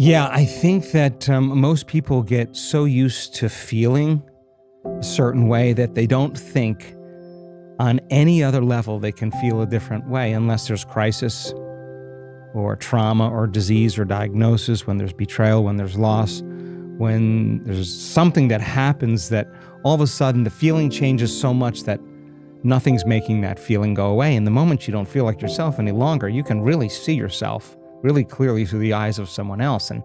Yeah, I think that most people get so used to feeling a certain way that they don't think on any other level they can feel a different way unless there's crisis or trauma or disease or diagnosis, when there's betrayal, when there's loss, when there's something that happens that all of a sudden the feeling changes so much that nothing's making that feeling go away. And the moment you don't feel like yourself any longer, you can really see yourself really clearly through the eyes of someone else. And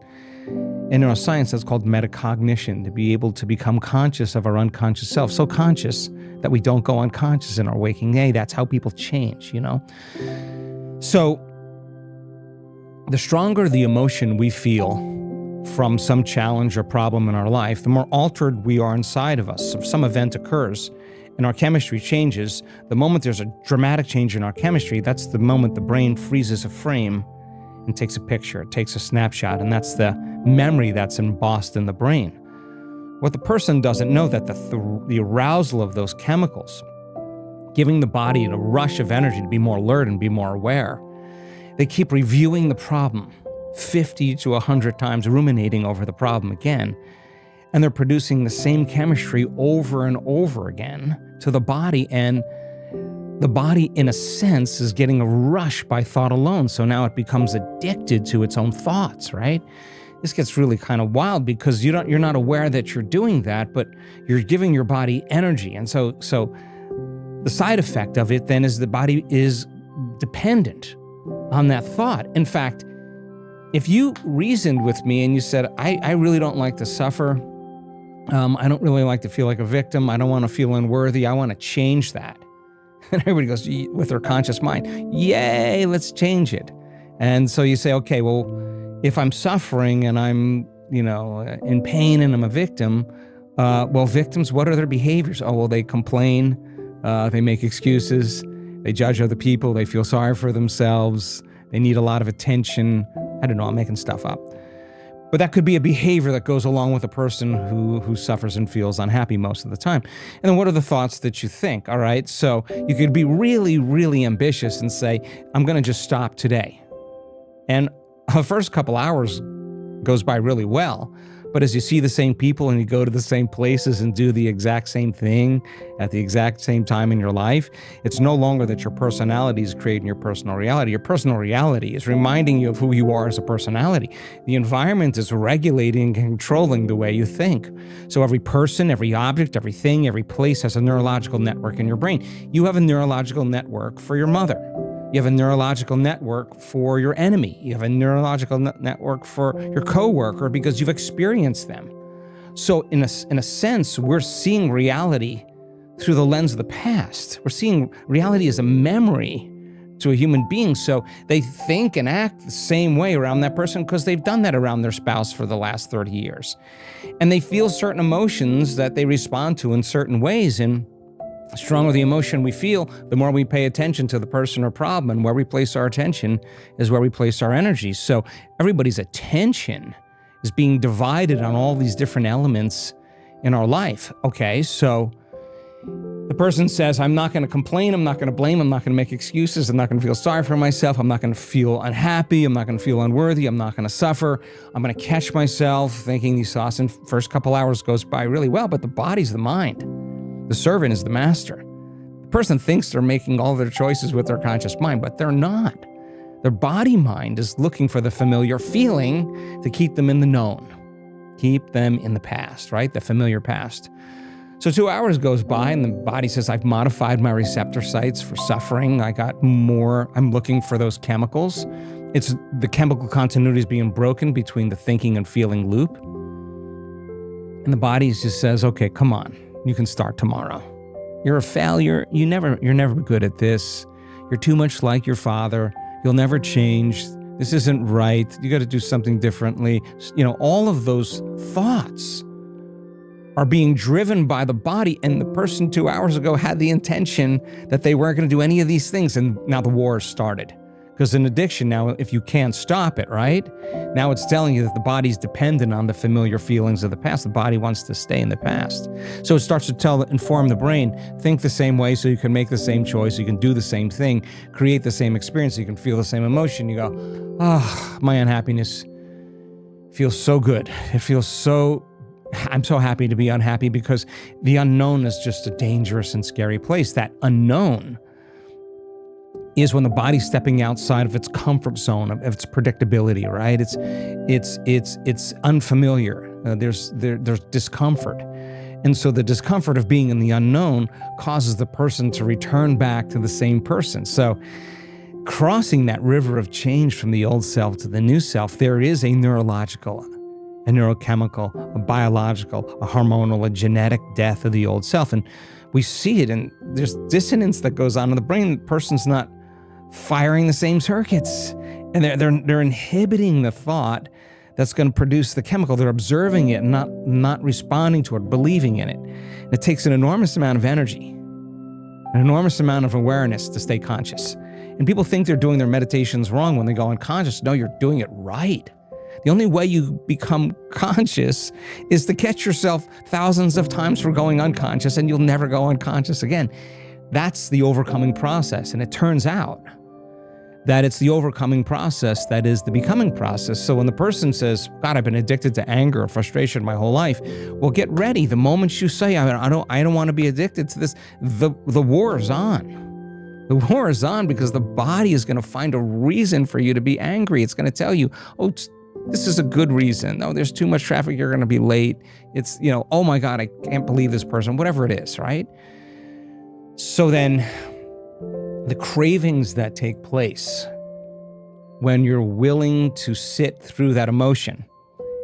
in neuroscience, that's called metacognition, to be able to become conscious of our unconscious self, so conscious that we don't go unconscious in our waking day. That's how people change, you know? So the stronger the emotion we feel from some challenge or problem in our life, the more altered we are inside of us. If some event occurs and our chemistry changes, the moment there's a dramatic change in our chemistry, that's the moment the brain freezes a frame and takes a picture, it takes a snapshot, and that's the memory that's embossed in the brain. What the person doesn't know, that the arousal of those chemicals, giving the body a rush of energy to be more alert and be more aware, they keep reviewing the problem 50 to 100 times, ruminating over the problem again, and they're producing the same chemistry over and over again to the body, and the body, in a sense, is getting a rush by thought alone. So now it becomes addicted to its own thoughts, right? This gets really kind of wild because you're not aware that you're doing that, but you're giving your body energy. And so the side effect of it then is the body is dependent on that thought. In fact, if you reasoned with me and you said, I really don't like to suffer, I don't really like to feel like a victim, I don't want to feel unworthy, I want to change that. And everybody goes, with their conscious mind, yay, let's change it. And so you say, okay, well, if I'm suffering and I'm, in pain and I'm a victim, well, victims, what are their behaviors? Oh, well, they complain, they make excuses, they judge other people, they feel sorry for themselves, they need a lot of attention. I don't know, I'm making stuff up. But that could be a behavior that goes along with a person who suffers and feels unhappy most of the time. And then what are the thoughts that you think? All right, so you could be really, really ambitious and say, I'm going to just stop today. And the first couple hours goes by really well. But as you see the same people and you go to the same places and do the exact same thing at the exact same time in your life, it's no longer that your personality is creating your personal reality. Your personal reality is reminding you of who you are as a personality. The environment is regulating and controlling the way you think. So every person, every object, everything, every place has a neurological network in your brain. You have a neurological network for your mother. You have a neurological network for your enemy. You have a neurological network for your coworker because you've experienced them. So in a sense, we're seeing reality through the lens of the past. We're seeing reality as a memory to a human being. So they think and act the same way around that person because they've done that around their spouse for the last 30 years. And they feel certain emotions that they respond to in certain ways. And the stronger the emotion we feel, the more we pay attention to the person or problem, and where we place our attention is where we place our energy. So everybody's attention is being divided on all these different elements in our life. Okay, so the person says, I'm not going to complain, I'm not going to blame, I'm not going to make excuses, I'm not going to feel sorry for myself, I'm not going to feel unhappy, I'm not going to feel unworthy, I'm not going to suffer, I'm going to catch myself thinking these thoughts, and first couple hours goes by really well, but the body's the mind. The servant is the master. The person thinks they're making all their choices with their conscious mind, but they're not. Their body mind is looking for the familiar feeling to keep them in the known, keep them in the past, right? The familiar past. So 2 hours goes by and the body says, I've modified my receptor sites for suffering. I got more, I'm looking for those chemicals. It's the chemical continuity is being broken between the thinking and feeling loop. And the body just says, okay, come on. You can start tomorrow. You're a failure. You're never good at this. You're too much like your father. You'll never change. This isn't right. You got to do something differently. All of those thoughts are being driven by the body, and the person 2 hours ago had the intention that they weren't going to do any of these things, and now the war has started. Because in addiction now, if you can't stop it, right? Now it's telling you that the body's dependent on the familiar feelings of the past. The body wants to stay in the past. So it starts to inform the brain, think the same way so you can make the same choice, you can do the same thing, create the same experience, so you can feel the same emotion. You go, my unhappiness feels so good. It feels so, I'm so happy to be unhappy, because the unknown is just a dangerous and scary place. That unknown is when the body's stepping outside of its comfort zone, of its predictability, right? It's unfamiliar. There's discomfort. And so the discomfort of being in the unknown causes the person to return back to the same person. So crossing that river of change from the old self to the new self, there is a neurological, a neurochemical, a biological, a hormonal, a genetic death of the old self. And we see it, and there's dissonance that goes on in the brain. The person's not firing the same circuits, and they're inhibiting the thought that's going to produce the chemical. They're observing it, not responding to it, believing in it. It takes an enormous amount of energy, an enormous amount of awareness to stay conscious. And people think they're doing their meditations wrong when they go unconscious. No, you're doing it right. The only way you become conscious is to catch yourself thousands of times for going unconscious, and you'll never go unconscious again. That's the overcoming process. And it turns out that it's the overcoming process that is the becoming process. So when the person says, God, I've been addicted to anger or frustration my whole life, well, get ready. The moment you say, I don't want to be addicted to this, the war is on. The war is on, because the body is going to find a reason for you to be angry. It's going to tell you, oh, this is a good reason. Oh, there's too much traffic, you're going to be late. It's, oh my God, I can't believe this person, whatever it is, right? So then the cravings that take place when you're willing to sit through that emotion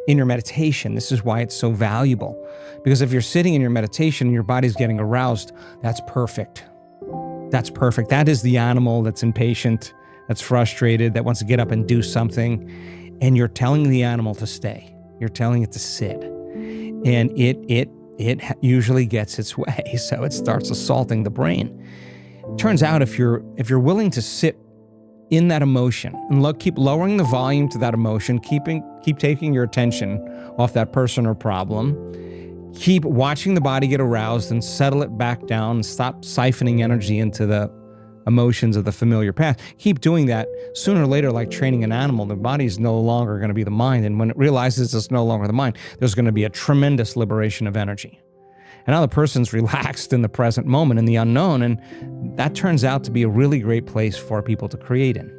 in your meditation, this is why it's so valuable. Because if you're sitting in your meditation and your body's getting aroused, that's perfect. That's perfect. That is the animal that's impatient, that's frustrated, that wants to get up and do something. And you're telling the animal to stay. You're telling it to sit. And it usually gets its way. So it starts assaulting the brain. Turns out if you're willing to sit in that emotion and keep lowering the volume to that emotion, keep taking your attention off that person or problem, keep watching the body get aroused and settle it back down, and stop siphoning energy into the emotions of the familiar path. Keep doing that. Sooner or later, like training an animal, the body is no longer going to be the mind. And when it realizes it's no longer the mind, there's going to be a tremendous liberation of energy. And now the person's relaxed in the present moment, in the unknown, and that turns out to be a really great place for people to create in.